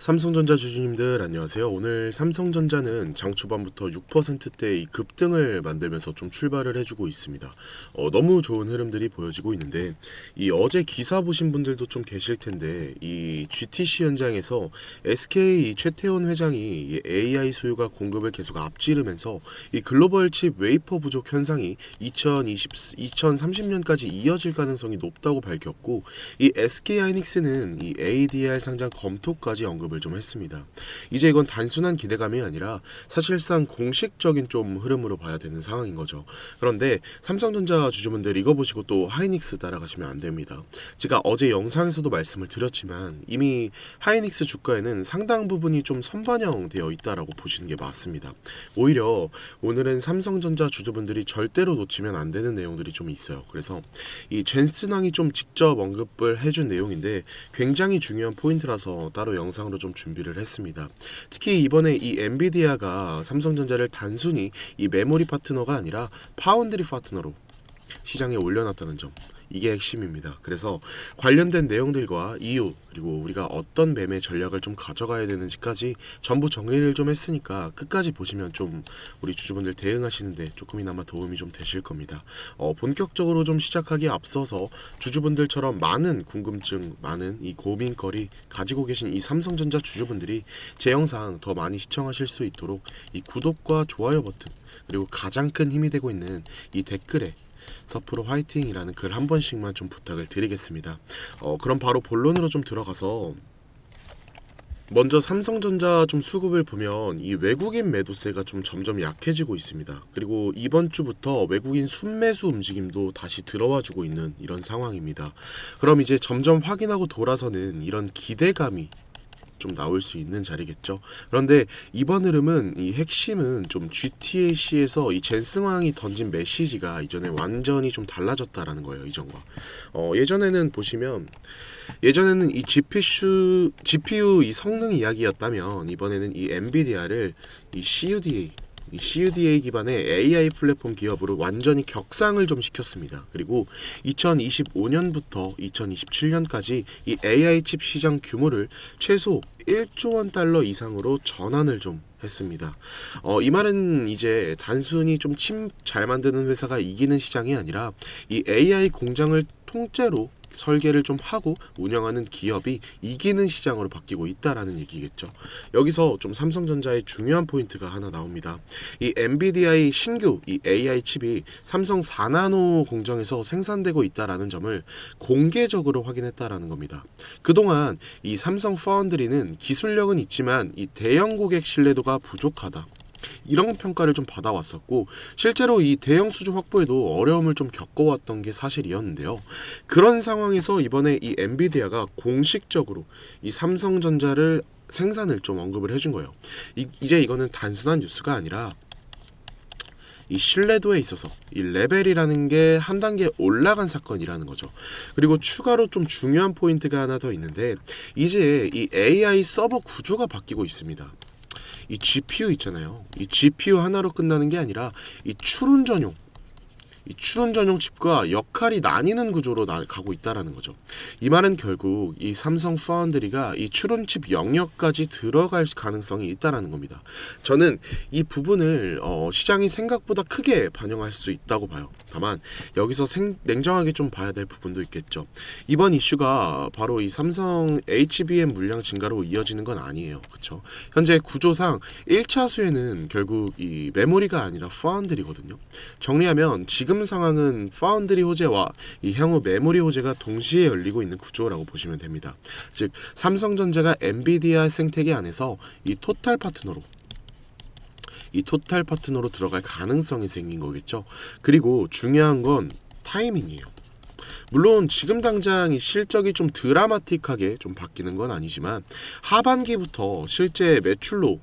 삼성전자 주주님들 안녕하세요. 오늘 삼성전자는 장 초반부터 6%대의 급등을 만들면서 좀 출발을 해주고 있습니다. 너무 좋은 흐름들이 보여지고 있는데 이 어제 기사 보신 분들도 좀 계실 텐데 이 GTC 현장에서 SK 최태원 회장이 이 AI 수요가 공급을 계속 앞지르면서 이 글로벌 칩 웨이퍼 부족 현상이 2030년까지 이어질 가능성이 높다고 밝혔고 이 SK 하이닉스는 이 ADR 상장 검토까지 언급을 좀 했습니다. 이제 이건 단순한 기대감이 아니라 사실상 공식적인 좀 흐름으로 봐야 되는 상황인 거죠. 그런데 삼성전자 주주분들 이거 보시고 또 하이닉스 따라가시면 안 됩니다. 제가 어제 영상에서도 말씀을 드렸지만 이미 하이닉스 주가에는 상당 부분이 좀 선반영되어 있다라고 보시는 게 맞습니다. 오히려 오늘은 삼성전자 주주분들이 절대로 놓치면 안 되는 내용들이 좀 있어요. 그래서 이 젠슨왕이 좀 직접 언급을 해준 내용인데 굉장히 중요한 포인트라서 따로 영상으로 좀 준비를 했습니다. 특히 이번에 이 엔비디아가 삼성전자를 단순히 이 메모리 파트너가 아니라 파운드리 파트너로 시장에 올려놨다는 점, 이게 핵심입니다. 그래서 관련된 내용들과 이유, 그리고 우리가 어떤 매매 전략을 좀 가져가야 되는지까지 전부 정리를 좀 했으니까 끝까지 보시면 좀 우리 주주분들 대응하시는데 조금이나마 도움이 좀 되실 겁니다. 본격적으로 좀 시작하기에 앞서서 주주분들처럼 많은 궁금증, 많은 이 고민거리 가지고 계신 이 삼성전자 주주분들이 제 영상 더 많이 시청하실 수 있도록 이 구독과 좋아요 버튼, 그리고 가장 큰 힘이 되고 있는 이 댓글에 서프로 화이팅이라는 글 한 번씩만 좀 부탁을 드리겠습니다. 그럼 바로 본론으로 좀 들어가서 먼저 삼성전자 좀 수급을 보면 이 외국인 매도세가 좀 점점 약해지고 있습니다. 그리고 이번 주부터 외국인 순매수 움직임도 다시 들어와주고 있는 이런 상황입니다. 그럼 이제 점점 확인하고 돌아서는 이런 기대감이 좀 나올 수 있는 자리겠죠. 그런데 이번 흐름은 이 핵심은 좀 GTAC에서 이 젠슨왕이 던진 메시지가 이전에 완전히 좀 달라졌다라는 거예요. 이전과 예전에는 보시면 예전에는 이 GPU 이 성능 이야기였다면 이번에는 이 엔비디아를 이 CUDA 기반의 AI 플랫폼 기업으로 완전히 격상을 좀 시켰습니다. 그리고 2025년부터 2027년까지 이 AI 칩 시장 규모를 최소 1조 원 달러 이상으로 전환을 좀 했습니다. 이 말은 이제 단순히 좀 칩 잘 만드는 회사가 이기는 시장이 아니라 이 AI 공장을 통째로 설계를 좀 하고 운영하는 기업이 이기는 시장으로 바뀌고 있다라는 얘기겠죠. 여기서 좀 삼성전자의 중요한 포인트가 하나 나옵니다. 이 엔비디아의 신규 이 AI 칩이 삼성 4나노 공정에서 생산되고 있다라는 점을 공개적으로 확인했다라는 겁니다. 그동안 이 삼성 파운드리는 기술력은 있지만 이 대형 고객 신뢰도가 부족하다, 이런 평가를 좀 받아왔었고 실제로 이 대형 수주 확보에도 어려움을 좀 겪어왔던 게 사실이었는데요. 그런 상황에서 이번에 이 엔비디아가 공식적으로 이 삼성전자를 생산을 좀 언급을 해준 거예요. 이제 이거는 단순한 뉴스가 아니라 이 신뢰도에 있어서 이 레벨이라는 게 한 단계 올라간 사건이라는 거죠. 그리고 추가로 좀 중요한 포인트가 하나 더 있는데 이제 이 AI 서버 구조가 바뀌고 있습니다. 이 GPU 있잖아요. 이 GPU 하나로 끝나는 게 아니라 이 추론 전용 칩과 역할이 나뉘는 구조로 가고 있다라는 거죠. 이 말은 결국 이 삼성 파운드리가 이 추론칩 영역까지 들어갈 가능성이 있다라는 겁니다. 저는 이 부분을 시장이 생각보다 크게 반영할 수 있다고 봐요. 다만 여기서 냉정하게 좀 봐야 될 부분도 있겠죠. 이번 이슈가 바로 이 삼성 HBM 물량 증가로 이어지는 건 아니에요. 그렇죠? 현재 구조상 1차 수혜는 결국 이 메모리가 아니라 파운드리거든요. 정리하면 지금 상황은 파운드리 호재와 이 향후 메모리 호재가 동시에 열리고 있는 구조라고 보시면 됩니다. 즉 삼성전자가 엔비디아 생태계 안에서 이 토탈 파트너로 들어갈 가능성이 생긴 거겠죠. 그리고 중요한 건 타이밍이에요. 물론 지금 당장 이 실적이 좀 드라마틱하게 좀 바뀌는 건 아니지만 하반기부터 실제 매출로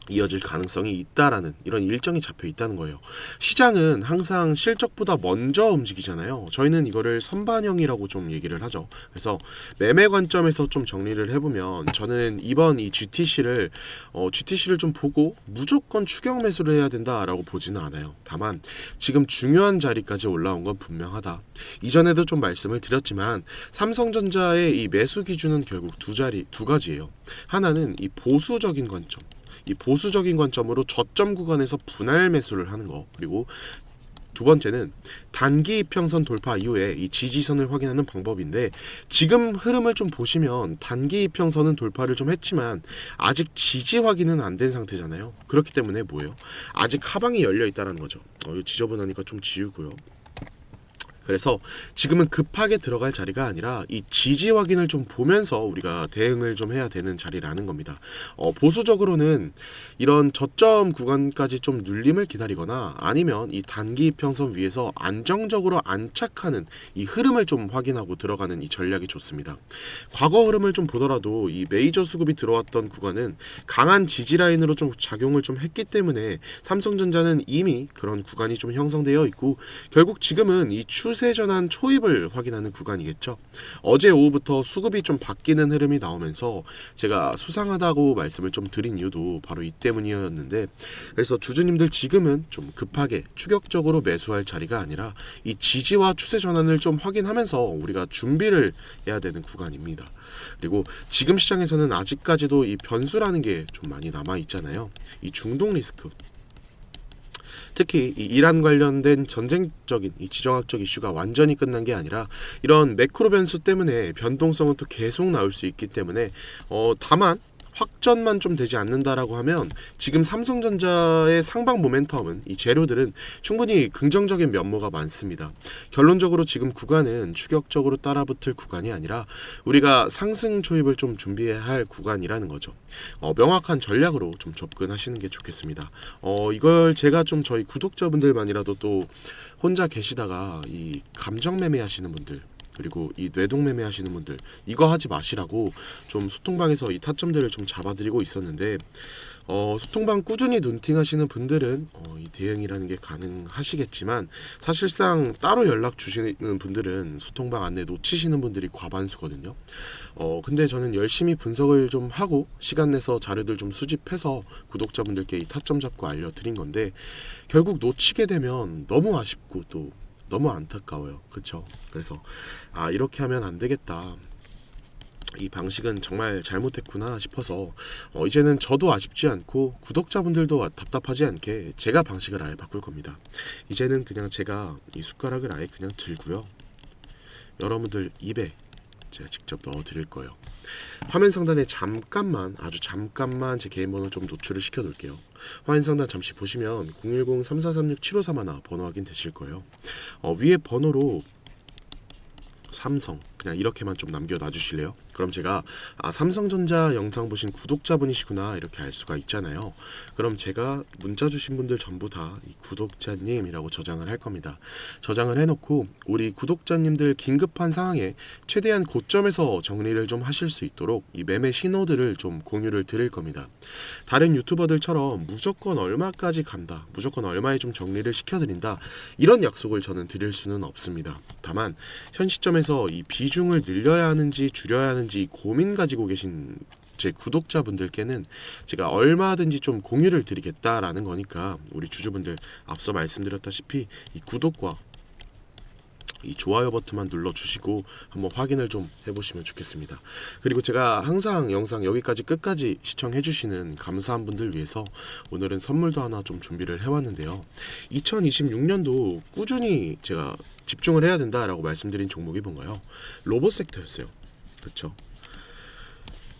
이어질 가능성이 있다라는 이런 일정이 잡혀 있다는 거예요. 시장은 항상 실적보다 먼저 움직이잖아요. 저희는 이거를 선반영이라고 좀 얘기를 하죠. 그래서 매매 관점에서 좀 정리를 해보면 저는 이번 이 GTC를 좀 보고 무조건 추격 매수를 해야 된다라고 보지는 않아요. 다만 지금 중요한 자리까지 올라온 건 분명하다. 이전에도 좀 말씀을 드렸지만 삼성전자의 이 매수 기준은 결국 두 가지예요. 하나는 이 보수적인 관점. 이 보수적인 관점으로 저점 구간에서 분할 매수를 하는 거, 그리고 두 번째는 단기 이평선 돌파 이후에 이 지지선을 확인하는 방법인데, 지금 흐름을 좀 보시면 단기 이평선은 돌파를 좀 했지만 아직 지지 확인은 안 된 상태잖아요. 그렇기 때문에 뭐예요? 아직 하방이 열려 있다는 거죠. 이거 지저분하니까 좀 지우고요. 그래서 지금은 급하게 들어갈 자리가 아니라 이 지지 확인을 좀 보면서 우리가 대응을 좀 해야 되는 자리라는 겁니다. 보수적으로는 이런 저점 구간까지 좀 눌림을 기다리거나 아니면 이 단기 이평선 위에서 안정적으로 안착하는 이 흐름을 좀 확인하고 들어가는 이 전략이 좋습니다. 과거 흐름을 좀 보더라도 이 메이저 수급이 들어왔던 구간은 강한 지지 라인으로 좀 작용을 좀 했기 때문에 삼성전자는 이미 그런 구간이 좀 형성되어 있고, 결국 지금은 이 추세 전환 초입을 확인하는 구간이겠죠. 어제 오후부터 수급이 좀 바뀌는 흐름이 나오면서 제가 수상하다고 말씀을 좀 드린 이유도 바로 이 때문이었는데, 그래서 주주님들 지금은 좀 급하게 추격적으로 매수할 자리가 아니라 이 지지와 추세 전환을 좀 확인하면서 우리가 준비를 해야 되는 구간입니다. 그리고 지금 시장에서는 아직까지도 이 변수라는 게 좀 많이 남아 있잖아요. 이 중동 리스크, 특히 이 이란 관련된 전쟁적인 이 지정학적 이슈가 완전히 끝난 게 아니라 이런 매크로 변수 때문에 변동성은 또 계속 나올 수 있기 때문에 다만 확전만 좀 되지 않는다라고 하면 지금 삼성전자의 상방 모멘텀은 이 재료들은 충분히 긍정적인 면모가 많습니다. 결론적으로 지금 구간은 추격적으로 따라붙을 구간이 아니라 우리가 상승 초입을 좀 준비해야 할 구간이라는 거죠. 명확한 전략으로 좀 접근하시는 게 좋겠습니다. 이걸 제가 좀 저희 구독자분들만이라도 또 혼자 계시다가 이 감정 매매 하시는 분들, 그리고 이 뇌동 매매 하시는 분들 이거 하지 마시라고 좀 소통방에서 이 타점들을 좀 잡아드리고 있었는데, 소통방 꾸준히 눈팅 하시는 분들은 이 대응이라는 게 가능하시겠지만 사실상 따로 연락 주시는 분들은 소통방 안내 놓치시는 분들이 과반수거든요. 근데 저는 열심히 분석을 좀 하고 시간 내서 자료들 좀 수집해서 구독자분들께 이 타점 잡고 알려드린 건데, 결국 놓치게 되면 너무 아쉽고 또 너무 안타까워요. 그쵸? 그래서 이렇게 하면 안 되겠다, 이 방식은 정말 잘못했구나 싶어서 이제는 저도 아쉽지 않고 구독자분들도 답답하지 않게 제가 방식을 아예 바꿀 겁니다. 이제는 그냥 제가 이 숟가락을 아예 그냥 들고요, 여러분들 입에 제가 직접 넣어 드릴 거예요. 화면 상단에 아주 잠깐만 제 개인 번호 좀 노출을 시켜 놓을게요. 화면 상단 잠시 보시면 010-3436-7531 번호 확인 되실 거예요. 위에 번호로 삼성 그냥 이렇게만 좀 남겨놔 주실래요? 그럼 제가 삼성전자 영상 보신 구독자분이시구나 이렇게 알 수가 있잖아요. 그럼 제가 문자 주신 분들 전부 다 이 구독자님이라고 저장을 할 겁니다. 저장을 해놓고 우리 구독자님들 긴급한 상황에 최대한 고점에서 정리를 좀 하실 수 있도록 이 매매 신호들을 좀 공유를 드릴 겁니다. 다른 유튜버들처럼 무조건 얼마까지 간다, 무조건 얼마에 좀 정리를 시켜드린다, 이런 약속을 저는 드릴 수는 없습니다. 다만 현 시점에서 이 비중을 늘려야 하는지 줄여야 하는지 고민 가지고 계신 제 구독자분들께는 제가 얼마든지 좀 공유를 드리겠다라는 거니까 우리 주주분들 앞서 말씀드렸다시피 이 구독과 이 좋아요 버튼만 눌러주시고 한번 확인을 좀 해보시면 좋겠습니다. 그리고 제가 항상 영상 여기까지 끝까지 시청해주시는 감사한 분들 위해서 오늘은 선물도 하나 좀 준비를 해왔는데요. 2026년도 꾸준히 제가 집중을 해야 된다라고 말씀드린 종목이 뭔가요? 로봇 섹터였어요. 그렇죠?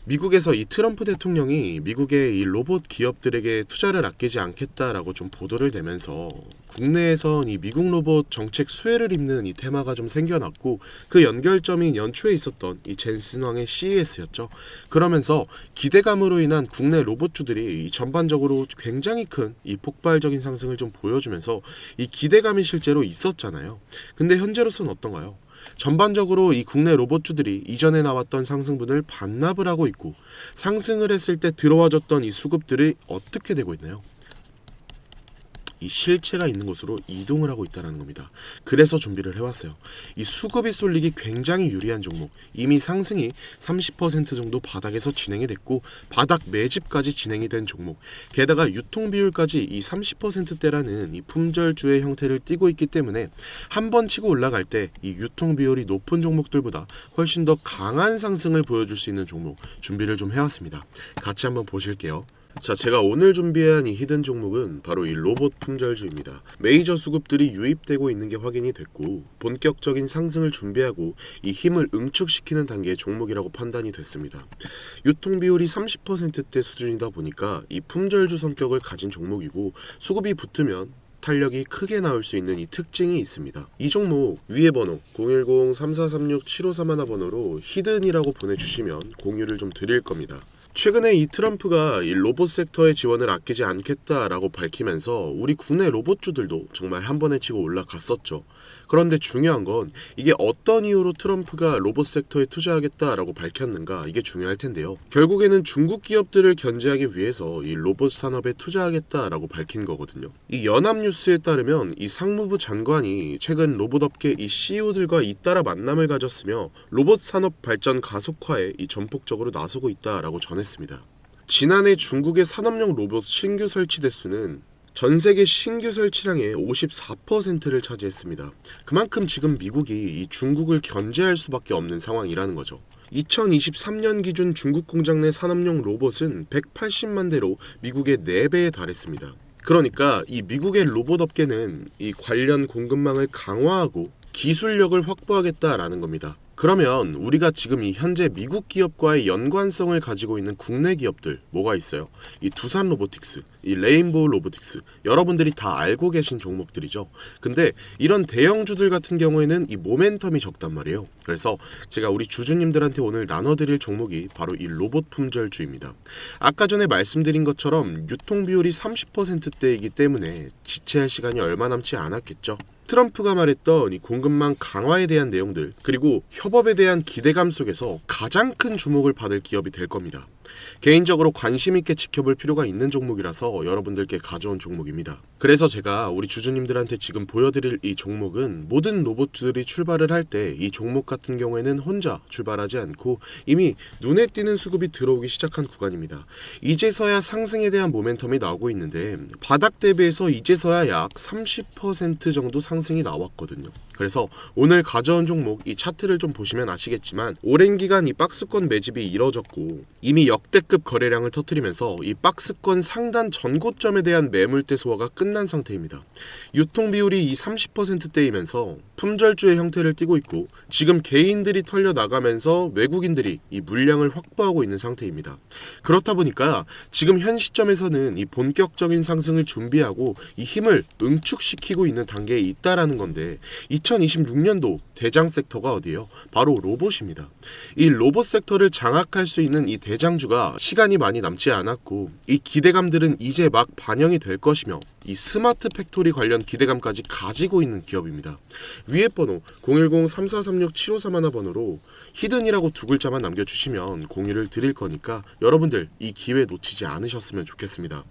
미국에서 이 트럼프 대통령이 미국의 이 로봇 기업들에게 투자를 아끼지 않겠다라고 좀 보도를 내면서 국내에선 이 미국 로봇 정책 수혜를 입는 이 테마가 좀 생겨났고, 그 연결점이 연초에 있었던 이 젠슨왕의 CES였죠. 그러면서 기대감으로 인한 국내 로봇주들이 이 전반적으로 굉장히 큰 이 폭발적인 상승을 좀 보여주면서 이 기대감이 실제로 있었잖아요. 근데 현재로서는 어떤가요? 전반적으로 이 국내 로봇주들이 이전에 나왔던 상승분을 반납을 하고 있고, 상승을 했을 때 들어와줬던 이 수급들이 어떻게 되고 있나요? 이 실체가 있는 곳으로 이동을 하고 있다는 겁니다. 그래서 준비를 해왔어요. 이 수급이 쏠리기 굉장히 유리한 종목, 이미 상승이 30% 정도 바닥에서 진행이 됐고 바닥 매집까지 진행이 된 종목, 게다가 유통 비율까지 이 30%대라는 이 품절주의 형태를 띠고 있기 때문에 한 번 치고 올라갈 때 이 유통 비율이 높은 종목들보다 훨씬 더 강한 상승을 보여줄 수 있는 종목 준비를 좀 해왔습니다. 같이 한번 보실게요. 자, 제가 오늘 준비한 이 히든 종목은 바로 이 로봇 품절주입니다. 메이저 수급들이 유입되고 있는 게 확인이 됐고 본격적인 상승을 준비하고 이 힘을 응축시키는 단계의 종목이라고 판단이 됐습니다. 유통 비율이 30%대 수준이다 보니까 이 품절주 성격을 가진 종목이고, 수급이 붙으면 탄력이 크게 나올 수 있는 이 특징이 있습니다. 이 종목 위에 번호 010-3436-7531 번호로 히든이라고 보내주시면 공유를 좀 드릴 겁니다. 최근에 이 트럼프가 이 로봇 섹터의 지원을 아끼지 않겠다라고 밝히면서 우리 국내 로봇주들도 정말 한 번에 치고 올라갔었죠. 그런데 중요한 건 이게 어떤 이유로 트럼프가 로봇 섹터에 투자하겠다라고 밝혔는가, 이게 중요할 텐데요. 결국에는 중국 기업들을 견제하기 위해서 이 로봇 산업에 투자하겠다라고 밝힌 거거든요. 이 연합뉴스에 따르면 이 상무부 장관이 최근 로봇업계 이 CEO들과 잇따라 만남을 가졌으며 로봇 산업 발전 가속화에 이 전폭적으로 나서고 있다라고 전했습니다. 지난해 중국의 산업용 로봇 신규 설치 대수는 전 세계 신규 설치량의 54%를 차지했습니다. 그만큼 지금 미국이 이 중국을 견제할 수밖에 없는 상황이라는 거죠. 2023년 기준 중국 공장 내 산업용 로봇은 180만 대로 미국의 4배에 달했습니다. 그러니까 이 미국의 로봇 업계는 이 관련 공급망을 강화하고 기술력을 확보하겠다라는 겁니다. 그러면 우리가 지금 이 현재 미국 기업과의 연관성을 가지고 있는 국내 기업들 뭐가 있어요? 이 두산 로보틱스, 이 레인보우 로보틱스, 여러분들이 다 알고 계신 종목들이죠. 근데 이런 대형주들 같은 경우에는 이 모멘텀이 적단 말이에요. 그래서 제가 우리 주주님들한테 오늘 나눠드릴 종목이 바로 이 로봇 품절주입니다. 아까 전에 말씀드린 것처럼 유통 비율이 30%대이기 때문에 지체할 시간이 얼마 남지 않았겠죠. 트럼프가 말했던 이 공급망 강화에 대한 내용들, 그리고 협업에 대한 기대감 속에서 가장 큰 주목을 받을 기업이 될 겁니다. 개인적으로 관심 있게 지켜볼 필요가 있는 종목이라서 여러분들께 가져온 종목입니다. 그래서 제가 우리 주주님들한테 지금 보여드릴 이 종목은 모든 로봇주들이 출발을 할 때 이 종목 같은 경우에는 혼자 출발하지 않고 이미 눈에 띄는 수급이 들어오기 시작한 구간입니다. 이제서야 상승에 대한 모멘텀이 나오고 있는데 바닥 대비해서 이제서야 약 30% 정도 상승이 나왔거든요. 그래서 오늘 가져온 종목 이 차트를 좀 보시면 아시겠지만 오랜 기간 이 박스권 매집이 이뤄졌고 이미 역대급 거래량을 터뜨리면서 이 박스권 상단 전고점에 대한 매물대 소화가 끝난 상태입니다. 유통 비율이 이 30%대이면서 품절주의 형태를 띠고 있고 지금 개인들이 털려 나가면서 외국인들이 이 물량을 확보하고 있는 상태입니다. 그렇다 보니까 지금 현 시점에서는 이 본격적인 상승을 준비하고 이 힘을 응축시키고 있는 단계에 있다라는 건데 2026년도 대장 섹터가 어디예요? 바로 로봇입니다. 이 로봇 섹터를 장악할 수 있는 이 대장주가 시간이 많이 남지 않았고 이 기대감들은 이제 막 반영이 될 것이며 이 스마트 팩토리 관련 기대감까지 가지고 있는 기업입니다. 위에 번호 010-3436-7531 번호로 히든이라고 두 글자만 남겨주시면 공유를 드릴 거니까 여러분들 이 기회 놓치지 않으셨으면 좋겠습니다.